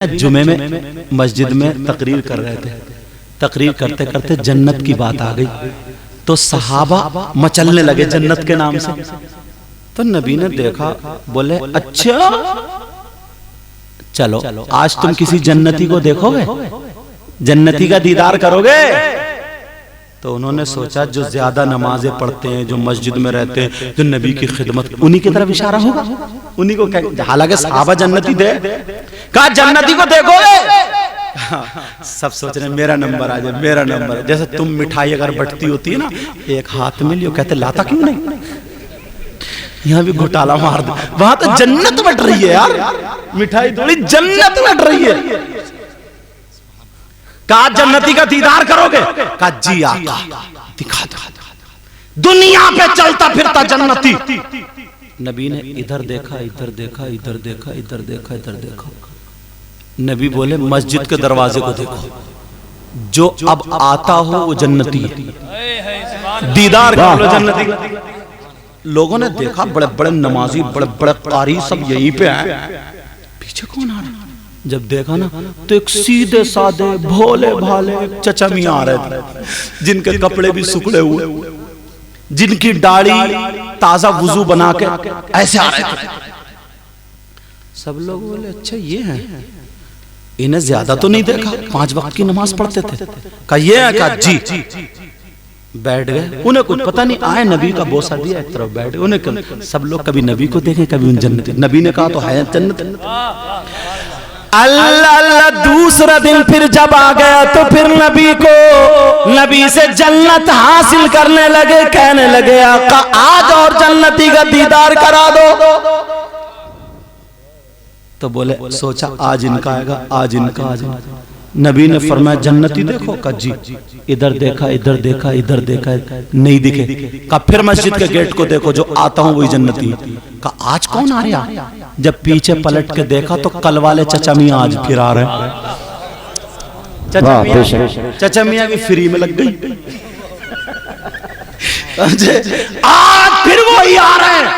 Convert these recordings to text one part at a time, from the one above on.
जुमे में मस्जिद में तकरीर कर रहे थे। तकरीर करते करते जन्नत की बात आ गई तो सहाबा मचलने लगे जन्नत के नाम से। तो नबी ने देखा, बोले अच्छा चलो आज तुम किसी जन्नती को देखोगे, जन्नती का दीदार करोगे। तो उन्होंने सोचा जो ज्यादा नमाजें पढ़ते हैं, जो मस्जिद में रहते हैं, जो नबी की खिदमत, उन्हीं की तरफ इशारा होगा, उन्हीं को। हालांकि सहाबा जन्नती थे, कहा जन्नती को देखोगे। सब सोच रहे मेरा नंबर आ जाए, मेरा नंबर। जैसे तुम मिठाई अगर बंटती होती है ना, एक हाथ में लियो, कहते लाता क्यों नहीं, यहाँ भी घोटाला मार दो। वहां तो जन्नत बट रही है यार, मिठाई थोड़ी जन्नत बट रही है। कहा जन्नती का दीदार करोगे, कहा जी आका दिखा दो, दुनिया पे चलता फिरता जन्नती। नबी ने इधर देखा, इधर देखा, इधर देखा, इधर देखा, इधर देखा। नबी बोले मस्जिद के दरवाजे को देखो, जो अब आता हो वो जन्नती है, दीदार कर लो जन्नती का। लोगों ने देखा बड़े बड़े नमाजी, बड़े बड़े कारी सब यहीं पे हैं, पीछे कौन आ रहा है। जब देखा ना तो एक सीधे साधे भोले भाले चचा मियां आ रहे थे, जिनके कपड़े भी सुखड़े हुए, जिनकी दाढ़ी ताजा वुजू बना के ऐसे आ रहे थे। सब लोग बोले अच्छा ये है, इन्हें ज्यादा तो नहीं देखा, 5 वक्त की नमाज पढ़ते थे। कहा ये है, कहा जी। बैठ गए, उन्हें कुछ पता नहीं, आए नबी का बोसा दिया, एक तरफ बैठ गए। उन्हें सब लोग कभी नबी को देखें, कभी उन जन्नती। नबी ने कहा तो है जन्नत। अल्लाह अल्लाह, दूसरा दिन फिर जब आ गया तो फिर नबी से जन्नत हासिल करने लगे, कहने लगे आका आज और जन्नती का दीदार करा दो। तो बोले सोचा आज इनका आएगा, आज इनका, आज इनका। नबी ने फरमाया जन्नती देखो, का जी। इधर देखा, इधर देखा, इधर देखा, नहीं दिखे। का फिर मस्जिद के गेट को देखो, जो आता हूं वही जन्नती। का आज कौन आ रहा। जब पीछे पलट के देखा तो कल वाले चचा मियां आज फिर आ रहे हैं। चचा मियां भी फ्री में लग गई, आज फिर वही आ रहे हैं।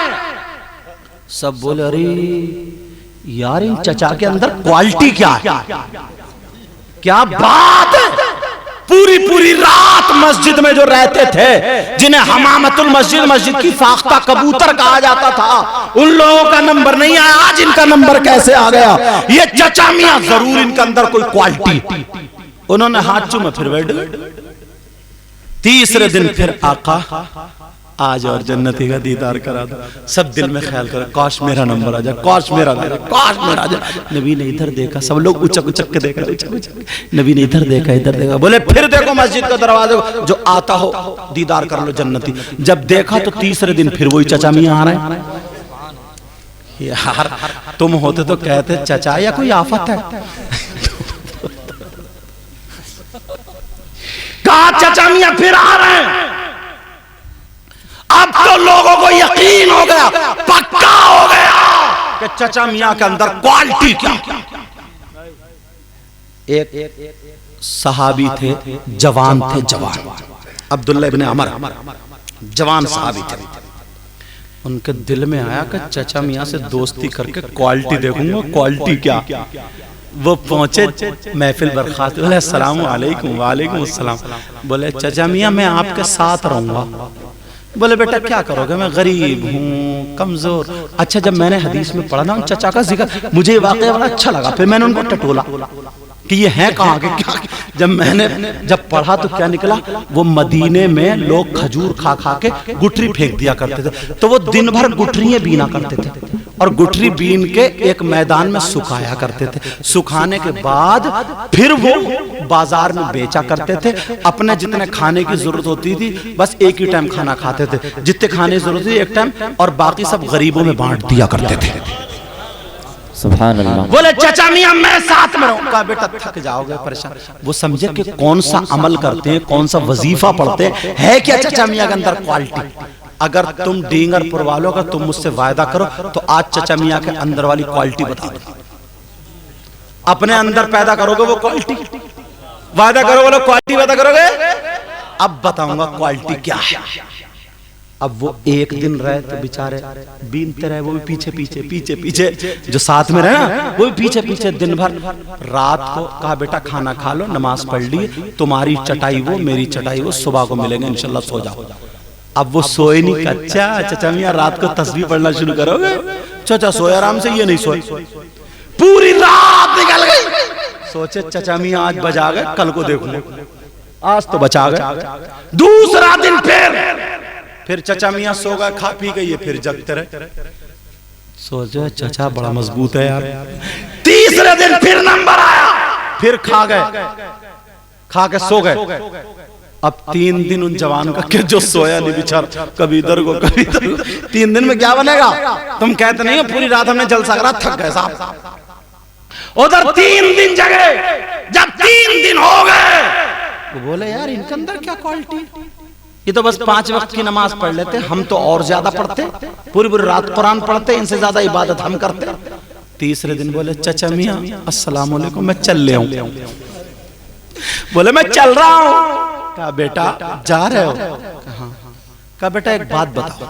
सब बोले अरे यार इन चचा के अंदर क्वालिटी क्या है, क्या बात है। पूरी पूरी रात मस्जिद में जो रहते थे, जिन्हें हमामतुल मस्जिद, मस्जिद की फाख्ता कबूतर कहा जाता था, उन लोगों का नंबर नहीं आया, आज इनका नंबर कैसे आ गया। ये चचा मियां जरूर इनके अंदर कोई क्वालिटी। उन्होंने हाथ चूमे फिर बैठ गए। तीसरे दिन फिर आका आज और जन्नती का दीदार करा दो। सब दिल में ख्याल करो काश मेरा नंबर आ जाए, काश मेरा, काश मेरा आ जाए। नबी ने इधर देखा, सब लोग उचक उचक के देख रहे। नबी ने इधर देखा, इधर देखा, बोले फिर देखो मस्जिद का दरवाजा, जो आता हो दीदार कर लो जन्नती। जब देखा तो तीसरे दिन फिर वही चचा मियां आ रहे हैं। यार तुम होते तो कहते चचा या कोई आफत है। कहा चचा मियां फिर आ रहे हैं। अब तो लोगों को यकीन हो गया, पक्का हो गया कि चचा मियां के अंदर क्वालिटी क्या। एक सहाबी थे, जवान थे, जवान अब्दुल्ला इब्ने अमर, जवान सहाबी थे। उनके दिल में आया कि चचा मियां से दोस्ती करके क्वालिटी देखूंगा, क्वालिटी क्या। वो पहुंचे, महफिल बर्खास्त, बोले अस्सलाम वालेकुम। वालेकुम अस्सलाम। बोले चचा मियां मैं आपके साथ रहूंगा। बोले बेटा क्या करोगे, मैं गरीब हूँ, कमजोर। अच्छा जब मैंने हदीस में पढ़ा ना उन चचा का जिक्र, मुझे ये वाकया बड़ा अच्छा लगा। फिर मैंने उनको टटोला कि ये हैं कहाँ के, क्या। जब मैंने पढ़ा तो क्या निकला, वो मदीने में लोग खजूर खा खा के गुठरी फेंक दिया करते थे। तो वो दिन भर गुठरियां बीना करते थे और गुठरी बीन के एक मैदान में सुखाया करते थे। सुखाने के बाद फिर वो बाजार में बेचा करते थे। अपने जितने खाने की जरूरत होती थी बस एक ही टाइम खाना खाते थे, जितने खाने की जरूरत थी एक टाइम, और बाकी सब गरीबों में बांट दिया करते थे। सुभान अल्लाह। बोले चचा मियां मैं साथ में रहूंगा। बेटा थक जाओगे, परेशान। वो समझे कि कौन सा अमल करते हैं, कौन सा वजीफा पढ़ते हैं, है क्या चचा मियां के अंदर क्वालिटी। अगर तुम डींगरपुर वालों का तुम मुझसे वायदा करो तो आज चचा मियां के अंदर वाली क्वालिटी बता दो। अपने अंदर पैदा करोगे वो क्वालिटी, वायदा करो बोलो क्वालिटी पैदा करोगे। अब बताऊंगा क्वालिटी क्या है। अब वो एक दिन रहे तो बेचारे बीनते रहे, वो भी पीछे पीछे पीछे पीछे, जो साथ में रहे ना वो भी पीछे पीछे दिन भर। रात को कहा बेटा खाना खा लो, नमाज पढ़ ली, तुम्हारी चटाई वो मेरी चटाई वो, सुबह को मिलेंगे इंशाल्लाह, सो जाओ। अब वो सोए नहीं। अच्छा चाचा मियाँ रात को तस्बीह पढ़ना शुरू करोगे? चाचा सोए आराम से, ये नहीं सोए, पूरी रात निकल गई। सोचे चाचा मियाँ आज बजा गए, कल को देखो, आज तो बचा गए। दूसरा दिन फिर चाचा मियाँ सो गए, खा पी गई, ये फिर जगते रहे। सोचे चाचा बड़ा मजबूत है यार। तीसरे दिन फिर नंबर आया, फिर खा गए, खा के सो गए। अब 3 दिन उन जवान का के जो सोया नहीं बेचारा, कभी इधर को कभी इधर को। 3 दिन में क्या बनेगा? तुम कहते नहीं हो पूरी रात हमने जलसा करा, थक गए साहब। उधर 3 दिन जगे, जब 3 दिन हो गए तो बोले यार इनके अंदर क्या क्वालिटी, ये तो बस 5 वक्त की नमाज पढ़ लेते, हम तो और ज्यादा पढ़ते, पूरी पूरी रात कुरान पढ़ते, इनसे ज्यादा इबादत हम करते। तीसरे दिन बोले चाचा मियाँ अस्सलाम वालेकुम, मैं चल ले आऊं। बोले मैं चल रहा हूं। कहा बेटा जा रहे हो? कहा बेटा एक बात बताओ,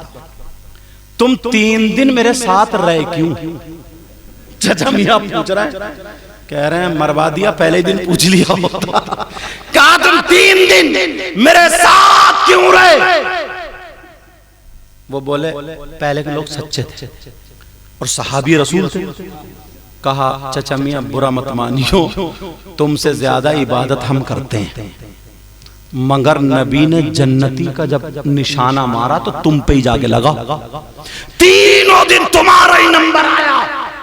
तुम 3 दिन मेरे साथ रहे क्यों? चाचा मियाँ पूछ रहे हैं, कह रहे हैं मरवा दिया, पहले दिन पूछ लिया होता। कहा तुम 3 दिन मेरे साथ क्यों रहे? वो बोले पहले के लोग सच्चे थे और सहाबी रसूल थे। कहा चाचा मियाँ बुरा मत मानियो, तुमसे ज्यादा इबादत हम करते हैं, मगर नबी ने जन्नती का जब निशाना मारा तो तुम पे ही जाके लगा। 3 दिन तुम्हारा ही नंबर आया।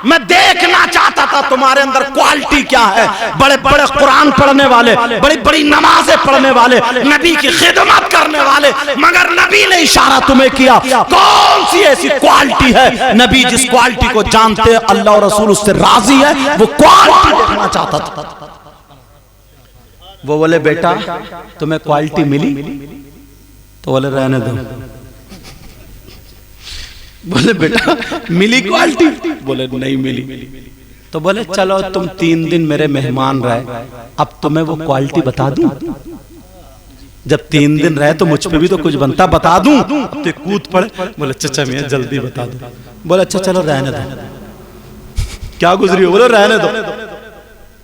मैं देखना चाहता था तुम्हारे अंदर क्वालिटी क्या है। बड़े बड़े कुरान पढ़ने वाले, बड़ी बड़ी नमाजें पढ़ने वाले, नबी की खिदमत करने वाले, मगर नबी ने इशारा तुम्हें किया। कौन सी ऐसी क्वालिटी है? नबी जिस क्वालिटी को जानते हैं अल्लाह और रसूल उससे राजी है, वो क्वालिटी देखना चाहता था। वो बोले बेटा तुम्हें क्वालिटी मिली? तो बोले रहने दो। बोले बेटा मिली क्वालिटी? बोले नहीं मिली। तो बोले चलो तुम 3 दिन मेरे मेहमान रहे, अब तुम्हें वो क्वालिटी बता दूं। जब 3 दिन रहे तो मुझ पे भी तो कुछ बनता, बता दूं। तो कूद पड़े, बोले चाचा मियां जल्दी बता दो। बोले अच्छा चलो रहने दो। क्या गुजरी हो? बोले रहने दो।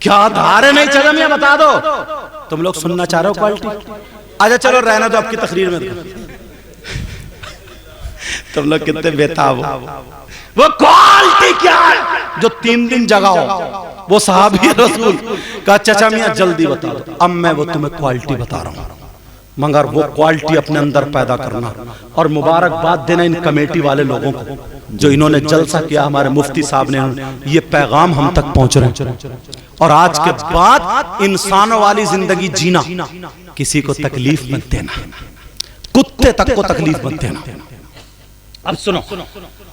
क्या धारे नहीं चाचा मियां बता दो। तुम लोग सुनना चाह रहे हो क्वालिटी? अच्छा चलो रहने दो, आपकी तकरीर में तुम लोग कितने बेताब हो। वो क्वालिटी क्या है जो 3 दिन जगा हो? वो सहाबी रसूल का चाचा मियां जल्दी बता दो। अब मैं वो तुम्हें क्वालिटी बता रहा हूं, मगर वो क्वालिटी अपने अंदर पैदा करना। और मुबारकबाद देना इन कमेटी वाले लोगों को जो इन्होंने जलसा किया, हमारे मुफ्ती साहब ने ये पैगाम हम तक पहुंच रहे हैं। और आज के बाद इंसानों वाली जिंदगी जीना, किसी को तकलीफ मत देना, कुत्ते तक को तकलीफ मत देना। अब सुनो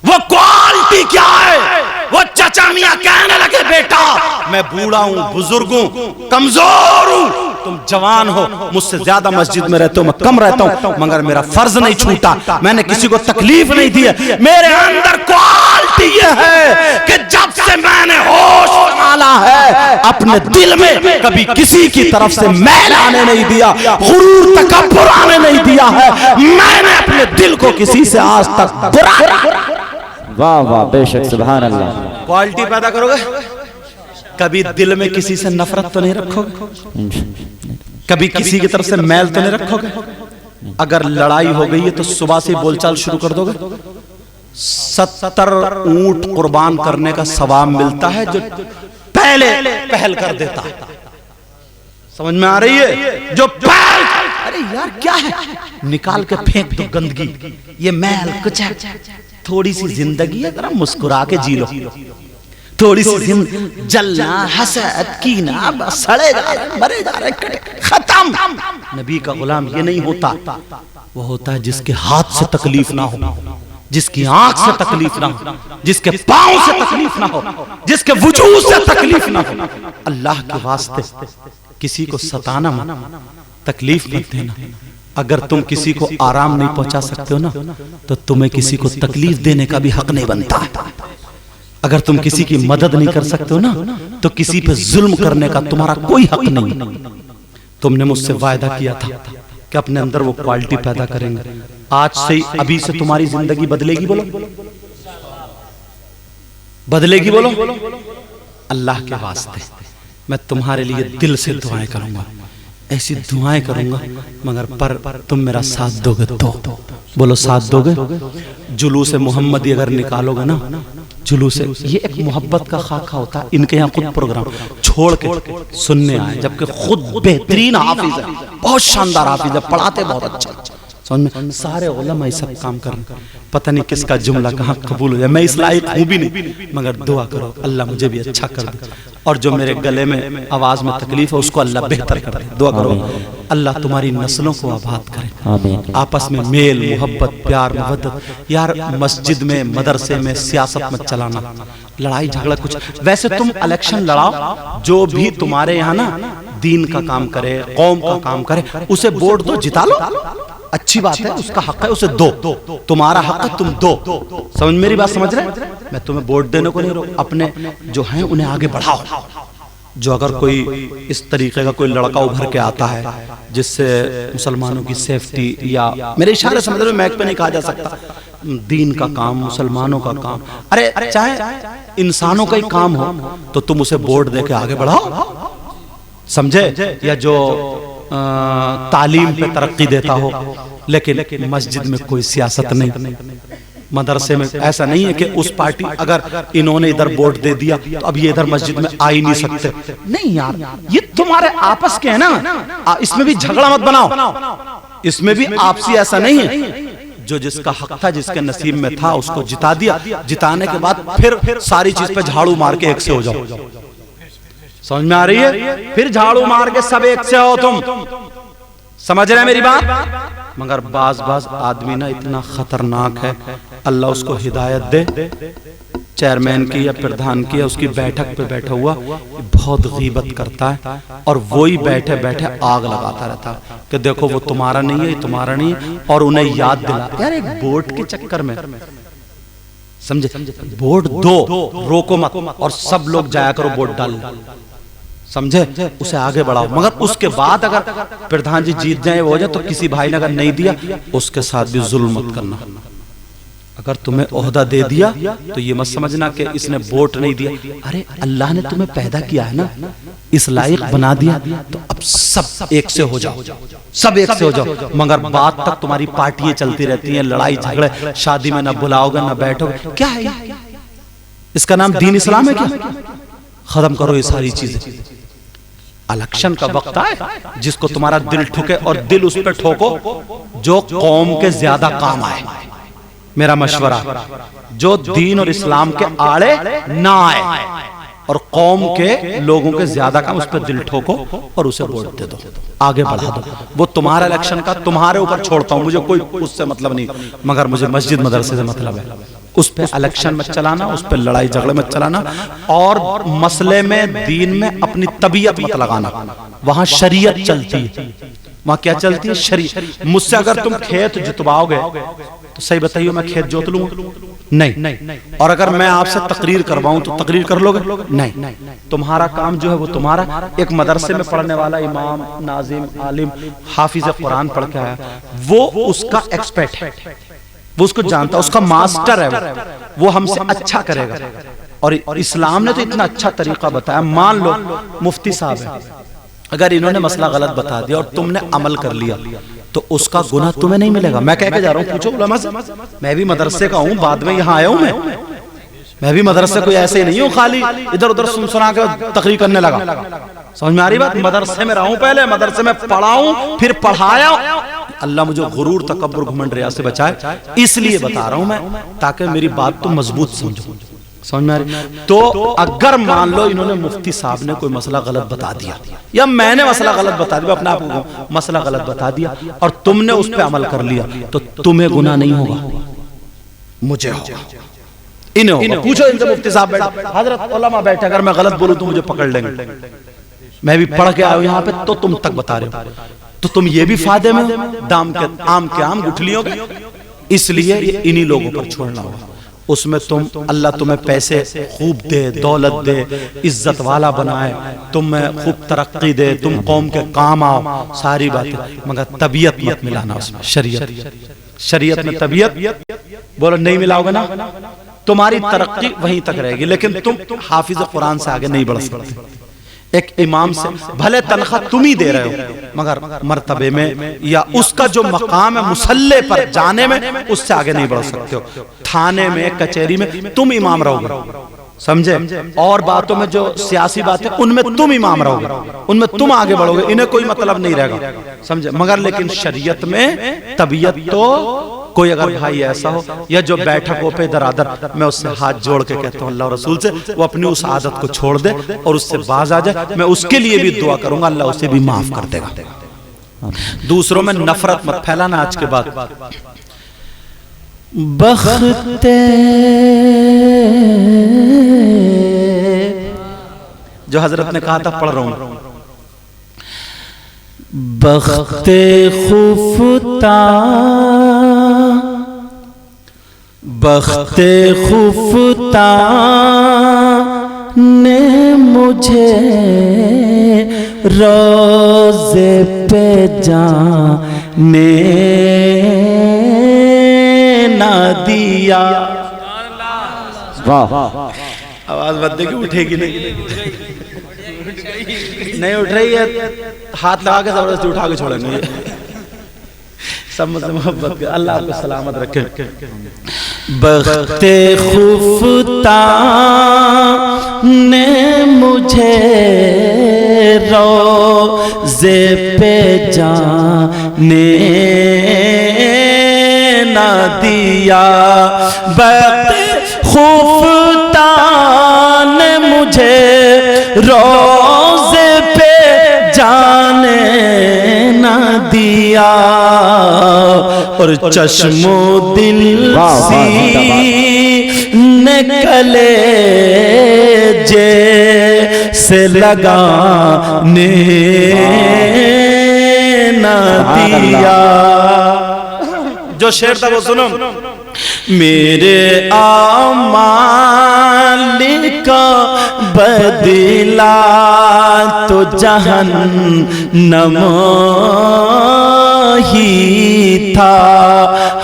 वो क्वालिटी क्या है। वो चाचा मियां कहने लगे बेटा मैं बूढ़ा हूं, बुजुर्ग हूं, कमजोर हूं, तुम जवान हो, मुझसे ज्यादा मस्जिद में रहते हो, मैं कम रहता हूं, मगर मेरा फर्ज नहीं छूटा, मैंने किसी को तकलीफ नहीं दी है। मेरे अंदर क्वालिटी ये है कि जब से मैंने होश संभाला है अपने दिल में कभी किसी की तरफ से मैल आने नहीं दिया, गुरूर तकब्बुर आने नहीं दिया है। मैंने अपने दिल को किसी से आज तक बुरा। वाह वाह बेशक सुभान अल्लाह। क्वालिटी पैदा करोगे, कभी दिल में किसी से नफरत तो नहीं रखोगे, कभी किसी की तरफ से मैल तो नहीं रखोगे। अगर लड़ाई हो गई है तो सुबह से बोलचाल शुरू कर दोगे। 70 ऊंट कुर्बान करने का सवाब मिलता है जो पहले पहल कर देता। समझ में आ रही है? जो पहल, अरे यार क्या है, निकाल के फेंक दो गंदगी, ये मैल कुछ है, थोड़ी सी जिंदगी है, जरा मुस्कुरा के जी लो। थोड़ी सी जलना, हसद, कीना, बस सड़े जा रहे, मरे जा रहे, खत्म। नबी का गुलाम ये नहीं होता, वो होता है जिसके हाथ से तकलीफ ना हो, जिसकी आंख से तकलीफ ना हो, जिसके पांव से तकलीफ ना हो, जिसके वजूद से तकलीफ ना हो। अल्लाह के वास्ते किसी को सताना मत, तकलीफ मत देना। अगर तुम किसी को आराम नहीं पहुंचा सकते हो ना, तो तुम्हें किसी को तकलीफ देने का भी हक नहीं बनता। अगर तुम किसी की मदद नहीं कर सकते हो ना, तो किसी पे जुल्म करने का तुम्हारा कोई हक नहीं। तुमने मुझसे वायदा किया था कि अपने अंदर वो क्वालिटी पैदा करेंगे। आज से अभी से तुम्हारी जिंदगी बदलेगी, बोलो बदलेगी, बोलो। अल्लाह के वास्ते मैं तुम्हारे लिए दिल से दुआएं करूंगा, ऐसी दुआएं करूंगा, मगर पर तुम मेरा साथ दोगे तो, बोलो साथ दोगे। जुलूस मोहम्मदी अगर निकालोगे ना, जुलूस, ये एक मोहब्बत का खाका होता है। इनके यहाँ खुद प्रोग्राम छोड़ के सुनने आए, जबकि खुद बेहतरीन हाफिज है, बहुत शानदार हाफिज है, पढ़ाते बहुत अच्छा, समझ में सारे उलमा सब काम कर। पता नहीं किसका जुमला कहाँ कबूल हो जाए, मैं इस लायक हूँ भी नहीं, मगर दुआ करो अल्लाह मुझे भी अच्छा कर दे, और जो मेरे गले में आवाज में तकलीफ है उसको अल्लाह बेहतर कर दे। दुआ करो अल्लाह तुम्हारी नस्लों को आबाद करे, आपस में मेल मोहब्बत प्यार मोहब्बत। यार मस्जिद में मदरसे में सियासत मत चलाना, लड़ाई झगड़ा कुछ। वैसे तुम इलेक्शन लड़ाओ, जो भी तुम्हारे यहाँ ना दीन का काम करे, कौम का काम करे, उसे वोट दो, जिता लो, अच्छी बात है, उसका हक है, उसे दो, तुम्हारा हक है, तुम दो। समझ मेरी बात समझ रहे? मैं तुम्हें वोट देने को नहीं रोक, अपने जो हैं उन्हें आगे बढ़ाओ। जो अगर कोई इस तरीके का कोई लड़का उभर के आता है जिससे मुसलमानों की सेफ्टी, या मेरे इशारे समझ रहे हो, मैक पे नहीं कहा जा सकता, दीन का काम, मुसलमानों का काम, अरे चाहे इंसानों का ही काम हो, तो तुम उसे वोट दे के आगे बढ़ाओ, समझे? या जो तालीम पे तरक्की देता हो, लेकिन मस्जिद में कोई सियासत नहीं, मदरसे में ऐसा नहीं है कि उस पार्टी अगर इन्होंने इधर वोट दे दिया तो अब ये इधर मस्जिद में आ ही नहीं सकते। नहीं यार, ये तुम्हारे आपस के है ना, इसमें भी झगड़ा मत बनाओ, इसमें भी आपसी ऐसा नहीं है। जो जिसका हक था, जिसके नसीब में था, उसको जिता दिया, जिताने के बाद फिर सारी चीज पे झाड़ू मार के एक से हो जाओ। समझ में आ रही है? फिर झाड़ू मार के सब एक से हो तुम, समझ रहे हैं मेरी बात? मगर बाज आदमी ना इतना खतरनाक है, अल्लाह उसको हिदायत दे, चेयरमैन की या प्रधान की या उसकी बैठक पे बैठा हुआ बहुत गीबत करता है, और वही बैठे बैठे आग लगाता रहता है कि देखो वो तुम्हारा नहीं है, ये तुम्हारा नहीं है, और उन्हें याद दिला। यार एक वोट के चक्कर में, समझे, वोट दो, रोको मत, और सब लोग जाया करो वोट डाल, समझे, उसे आगे बढ़ाओ। मगर उसके बाद अगर प्रधान जी जीत जाए, वो हो जाए, तो किसी भाई ने अगर नहीं दिया उसके साथ भी जुल्म मत करना। अगर तुम्हें ओहदा दे दिया तो ये मत समझना कि इसने वोट नहीं दिया, अरे अल्लाह ने तुम्हें पैदा किया है ना, इस लायक बना दिया, तो अब सब एक से हो जाओ, सब एक से हो जाओ। मगर बात तक तुम्हारी पार्टियां चलती रहती हैं, लड़ाई झगड़े, शादी में ना बुलाओगे ना बैठोगे, क्या है इसका नाम दीन इस्लाम है क्या? खत्म करो ये सारी चीजें। इलेक्शन का वक्त आए, जिसको तुम्हारा दिल ठुके, और दिल उस पर ठोको जो कौम के ज्यादा काम आए। मेरा मशवरा, जो दीन और इस्लाम के आड़े ना आए, और कौम के लोगों के ज्यादा काम, उस पर दिल ठोको और उसे वोट दे दो, आगे बढ़ा दो। वो तुम्हारा इलेक्शन का तुम्हारे ऊपर छोड़ता हूं, मुझे कोई उससे मतलब नहीं, मगर मुझे मस्जिद मदरसे से मतलब है। उस पे इलेक्शन मत चलाना, उस पे लड़ाई झगड़े मत चलाना, और मसले में दीन में अपनी तबीयत मत लगाना। वहां शरीयत चलती है, वहां क्या चलती है? शरीयत। मुझसे अगर तुम खेत जुतवाओगे तो सही बताइए, मैं खेत जोत लूंगा? नहीं। और अगर मैं आपसे तकरीर करवाऊं तो तकरीर कर लोगे? नहीं। तुम्हारा काम जो है वो तुम्हारा, एक मदरसे में पढ़ने वाला इमाम, नाजिम, आलिम, हाफिज कुरान पढ़ के आया, वो उसका एक्सपर्ट है, वो उसको जानता, उसका मास्टर है, वो हमसे अच्छा करेगा। और इस्लाम ने तो इतना अच्छा तरीका बताया। मान लो मुफ्ती साहब है, अगर इन्होंने मसला गलत बता दिया और तुमने अमल कर लिया, तो उसका गुनाह तुम्हें नहीं मिलेगा। मैं कह के जा रहा हूँ, पूछो उलमा से, मैं भी मदरसे का हूँ, बाद में यहाँ आया हूँ, मैं भी मदरसे कोई ऐसे नहीं हूँ खाली इधर उधर सुना के तकरीर करने लगा। समझ में आ रही बात? मदरसे में रहा हूँ, पहले मदरसे में पढ़ा हूँ, फिर पढ़ाया। अल्लाह मुझे गुरूर, तकब्बुर, घमंड, रिया से बचाए, इसलिए बता रहा हूं मैं, ताकि मेरी बात तुम मजबूत समझो। समझ में आ रही? तो अगर मान लो इन्होंने मुफ्ती साहब ने कोई मसला गलत बता दिया, या मैंने मसला गलत बता दिया, अपने आप को मसला गलत बता दिया, और तुमने उस पर अमल कर लिया, तो तुम्हें गुनाह नहीं होगा, मुझे होगा, इन्हें होगा। पूछो इनसे, मुफ्ती साहब बैठे, हजरत उलमा बैठे, अगर मैं गलत बोलूं तो मुझे पकड़ लेंगे। मैं भी पढ़ के आया हूं यहाँ पे, तो तुम तक बता रहे हो, तो तुम ये भी फायदे में, दाम के आम, गुठलियों के, इसलिए इन्हीं लोगों पर छोड़ना होगा। उसमें तुम अल्लाह तुम्हें पैसे खूब दे, दौलत दे, इज्जत वाला बनाए, तुम्हें खूब तरक्की दे, तुम कौम के काम आओ, सारी बातें, मगर तबीयत मत मिलाना उसमें। शरीयत में तबीयत बोलो नहीं मिलाओगे ना, तुम्हारी तरक्की वहीं तक रहेगी, लेकिन तुम हाफिज कुरान से आगे नहीं बढ़ सकते। एक इमाम से भले तनख्वाह तुम ही दे रहे हो, मगर मर्तबे में या उसका जो मकाम है मुसल्ले पर जाने में, उससे आगे नहीं बढ़ सकते हो। थाने में, कचहरी में तुम इमाम रहोगे, समझे? और बातों में जो सियासी बातें, उनमें तुम इमाम रहोगे, उनमें तुम आगे बढ़ोगे, इन्हें कोई मतलब नहीं रहेगा, समझे? मगर लेकिन शरीयत में तबीयत तो कोई अगर भाई ऐसा हो या जो बैठकों पे दरादर, मैं उससे हाथ जोड़ के कहता हूँ अल्लाह और रसूल से, वो अपनी उस आदत को छोड़ दे और उससे बाज आ जाए, मैं उसके लिए भी दुआ करूंगा, अल्लाह उसे भी माफ कर देगा। दूसरों में नफरत मत फैलाना। आज के बाद बख्ते जो हजरत ने कहा था, पढ़ रहा हूं, बख्ते खुफता, बख्ते खुफता ने मुझे रोज़े पे जाने ना दिया। वाह, आवाज बंदे की उठेगी नहीं, नहीं उठ रही है, हाथ लगा के जबरदस्ती उठा के छोड़ेंगे। सब मुझसे मोहब्बत कर, अल्लाह आपको सलामत रखे। बख्ते खुफता ने मुझे रोज़े पे जाने ना दिया, बख्ते खुफता ने मुझे रोज़े पे जाने ना दिया, और चश्मो दिल सी निकले जैसे लगाने ना दिया। जो शेर था वो सुनो, मेरे आमाल का बदला तो जहन्नम ही था।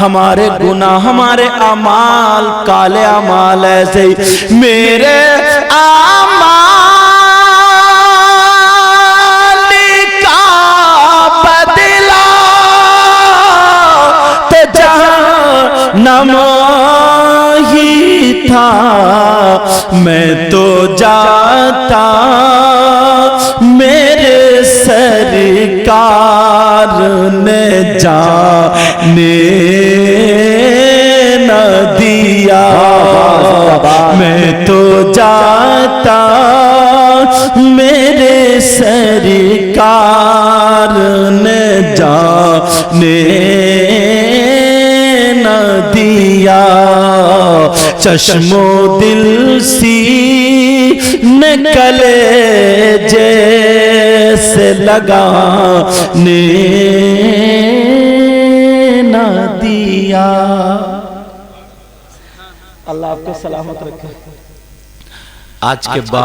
हमारे गुनाह, हमारे अमाल, काले अमाल ऐसे ही, मेरे अमाल का बदला तो जहन्नम ही था। मैं तो जाता मेरे सरकार ने जाने न दिया, मैं तो जाता मेरे सरकार ने जाने न दिया। चश्मो दिल सी निकले जैसे लगाने न दिया। अल्लाह आपको सलामत रखे। आज के बाद